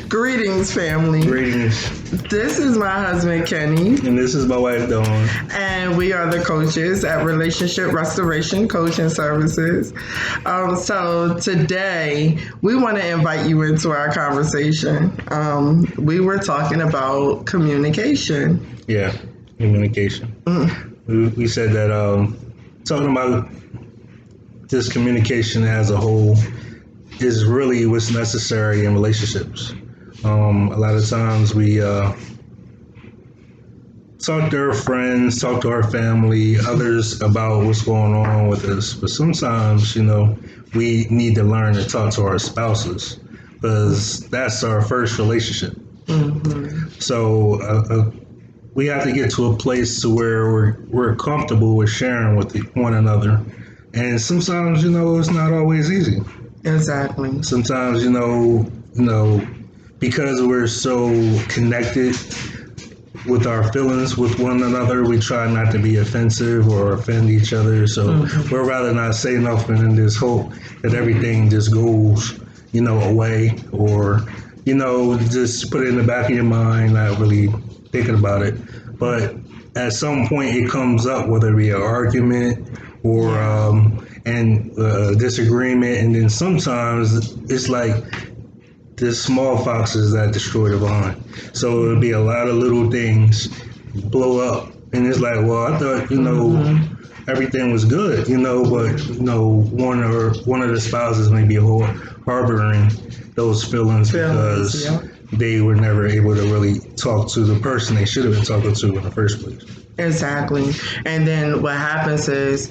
Greetings, family. Greetings. This is my husband, Kenny. And this is my wife, Dawn. And we are the coaches at Relationship Restoration Coaching Services. So today, we want to invite you into our conversation. We were talking about communication. Yeah, communication. We said that talking about just communication as a whole is really what's necessary in relationships. A lot of times we talk to our friends, talk to our family, others about what's going on with us. But sometimes, we need to learn to talk to our spouses because that's our first relationship. Mm-hmm. So we have to get to a place to where we're comfortable with sharing with one another. And sometimes, it's not always easy. Exactly. Sometimes, because we're so connected with our feelings with one another, we try not to be offensive or offend each other. So we'd rather not say nothing and just hope that everything just goes, away, or, just put it in the back of your mind, not really thinking about it. But at some point it comes up, whether it be an argument or disagreement, and then sometimes it's like the small foxes that destroy the vine. So it'll be a lot of little things blow up, and it's like, well, I thought everything was good, but one of the spouses may be harboring those feelings because they were never able to really talk to the person they should have been talking to in the first place. Exactly. And then what happens is,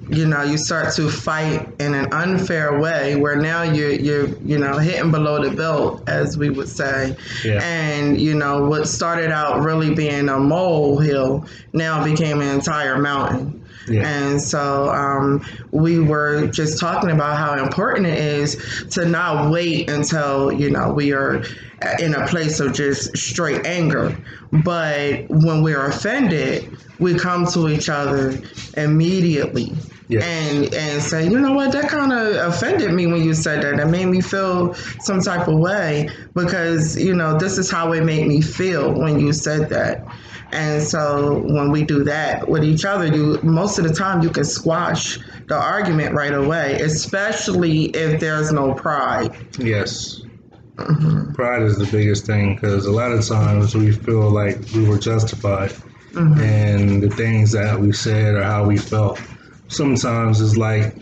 you start to fight in an unfair way where now you're hitting below the belt, as we would say. Yeah. And, what started out really being a molehill now became an entire mountain. Yeah. And so we were just talking about how important it is to not wait until, we are in a place of just straight anger. But when we're offended, we come to each other immediately. Yes. And say, you know what, that kind of offended me when you said that. That made me feel some type of way because, this is how it made me feel when you said that. And so when we do that with each other, most of the time you can squash the argument right away, especially if there's no pride. Yes. Mm-hmm. Pride is the biggest thing because a lot of times we feel like we were justified in the things that we said or how we felt. Sometimes it's like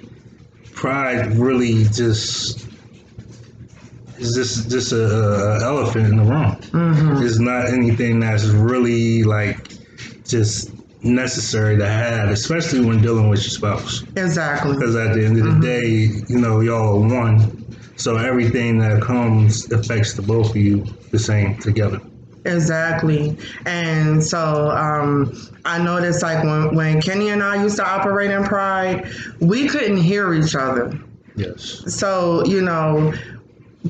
pride really is just a elephant in the room. Mm-hmm. It's not anything that's really just necessary to have, especially when dealing with your spouse. Exactly. Because at the end of the day, y'all are one. So everything that comes affects the both of you the same together. Exactly. And so I noticed when Kenny and I used to operate in pride, we couldn't hear each other. Yes. So,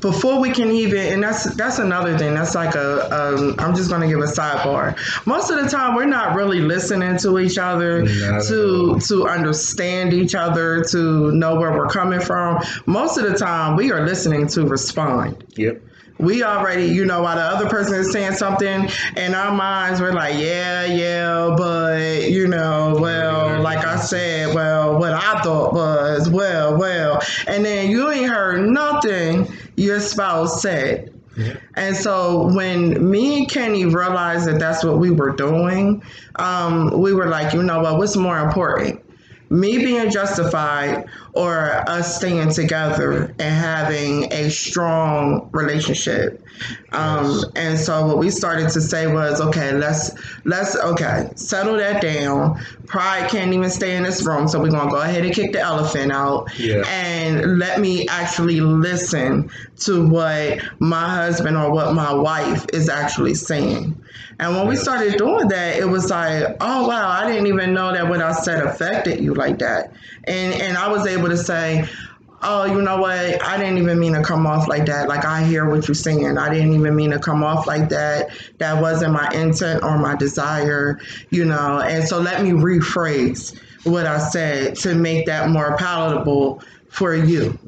before we can even, and that's another thing. That's like I'm just going to give a sidebar. Most of the time, we're not really listening to each other to understand each other, to know where we're coming from. Most of the time, we are listening to respond. Yep. We already, while the other person is saying something, in our minds, we're like, but, like I said, what I thought was, and then you ain't heard nothing your spouse said. Yeah. And so when me and Kenny realized that that's what we were doing, we were like, what's more important? Me being justified or us staying together and having a strong relationship. And so what we started to say was, okay, let's settle that down. Pride can't even stay in this room. So we're going to go ahead and kick the elephant out and let me actually listen to what my husband or what my wife is actually saying. And when we started doing that, it was like, oh, wow, I didn't even know that what I said affected you like that. And I was able to say, oh, you know what? I didn't even mean to come off like that. Like, I hear what you're saying. I didn't even mean to come off like that. That wasn't my intent or my desire, And so let me rephrase what I said to make that more palatable for you,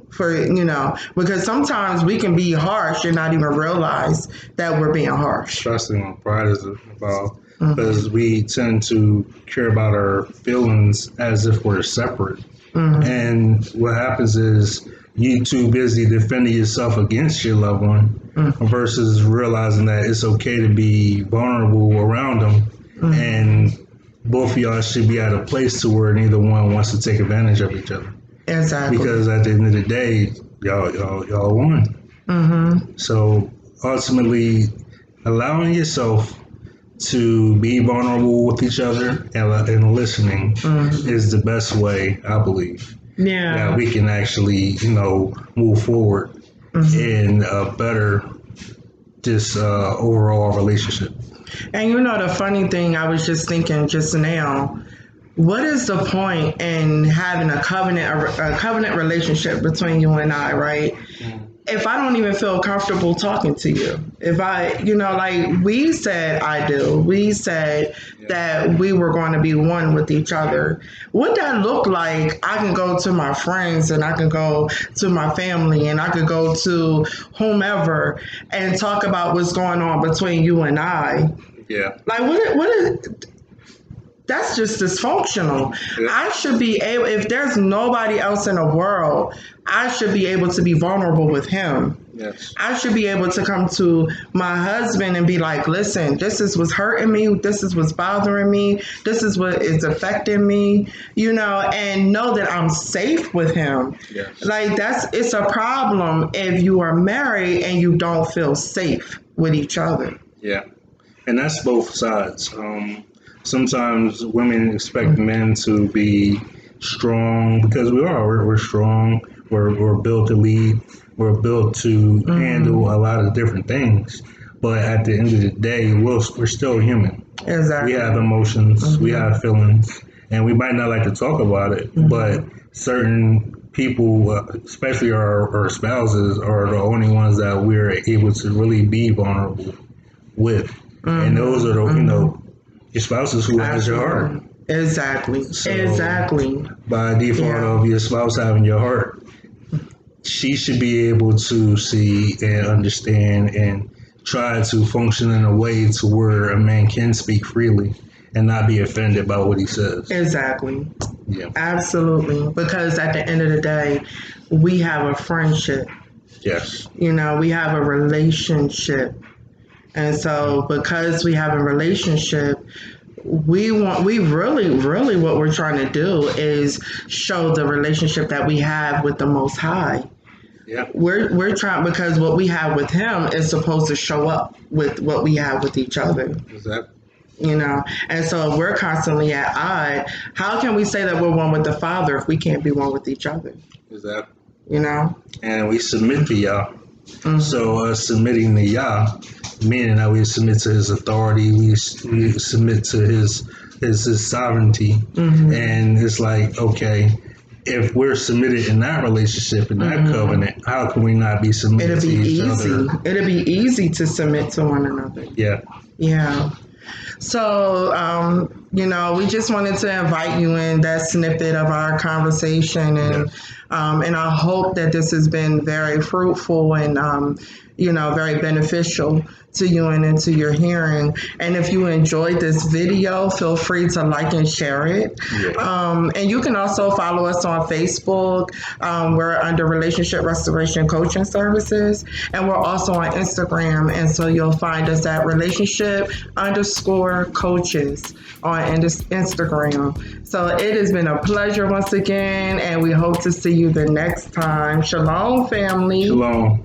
because sometimes we can be harsh and not even realize that we're being harsh. Especially when pride is involved, because we tend to care about our feelings as if we're separate. And what happens is you too busy defending yourself against your loved one versus realizing that it's okay to be vulnerable around them. And both of y'all should be at a place to where neither one wants to take advantage of each other. Exactly. Because at the end of the day, y'all won. So ultimately, allowing yourself to be vulnerable with each other and listening is the best way, I believe. Yeah. That we can actually, move forward in a better, overall relationship. And the funny thing, I was just thinking just now, what is the point in having a covenant relationship between you and I, right? If I don't even feel comfortable talking to you, if I, like we said, we said that we were going to be one with each other. What that look like, I can go to my friends and I can go to my family and I could go to whomever and talk about what's going on between you and I. Yeah. Like what is, that's just dysfunctional. Yeah. I should be able, if there's nobody else in the world, I should be able to be vulnerable with him. Yes. I should be able to come to my husband and be like, listen, this is what's hurting me. This is what's bothering me. This is what is affecting me, and know that I'm safe with him. Yes. Like it's a problem if you are married and you don't feel safe with each other. Yeah. And that's both sides. Sometimes women expect men to be strong because we're strong. We're built to lead. We're built to handle a lot of different things. But at the end of the day, we're still human. Exactly. We have emotions. We have feelings. And we might not like to talk about it, but certain people, especially our spouses, are the only ones that we're able to really be vulnerable with. And those are the, your spouse is who has your heart. Exactly. So, exactly. By default of your spouse having your heart, she should be able to see and understand and try to function in a way to where a man can speak freely and not be offended by what he says. Exactly. Yeah. Absolutely. Because at the end of the day, we have a friendship. Yes. We have a relationship. And so because we have a relationship, we really what we're trying to do is show the relationship that we have with the Most High. Yeah. We're trying, because what we have with him is supposed to show up with what we have with each other. Exactly. And so if we're constantly at odds, how can we say that we're one with the Father if we can't be one with each other? Exactly. And we submit to Yah. So submitting to Yah, meaning that we submit to his authority, we submit to his sovereignty. And it's like, okay, if we're submitted in that relationship, in that covenant, how can we not be submitted to each other? It'll be easy to submit to one another. Yeah. Yeah. So, we just wanted to invite you in that snippet of our conversation, and I hope that this has been very fruitful and, very beneficial to you and into your hearing. And if you enjoyed this video, feel free to like and share it. Yeah. And you can also follow us on Facebook. We're under Relationship Restoration Coaching Services. And we're also on Instagram. And so you'll find us at relationship_coaches on Instagram. So it has been a pleasure once again. And we hope to see you the next time. Shalom, family. Shalom.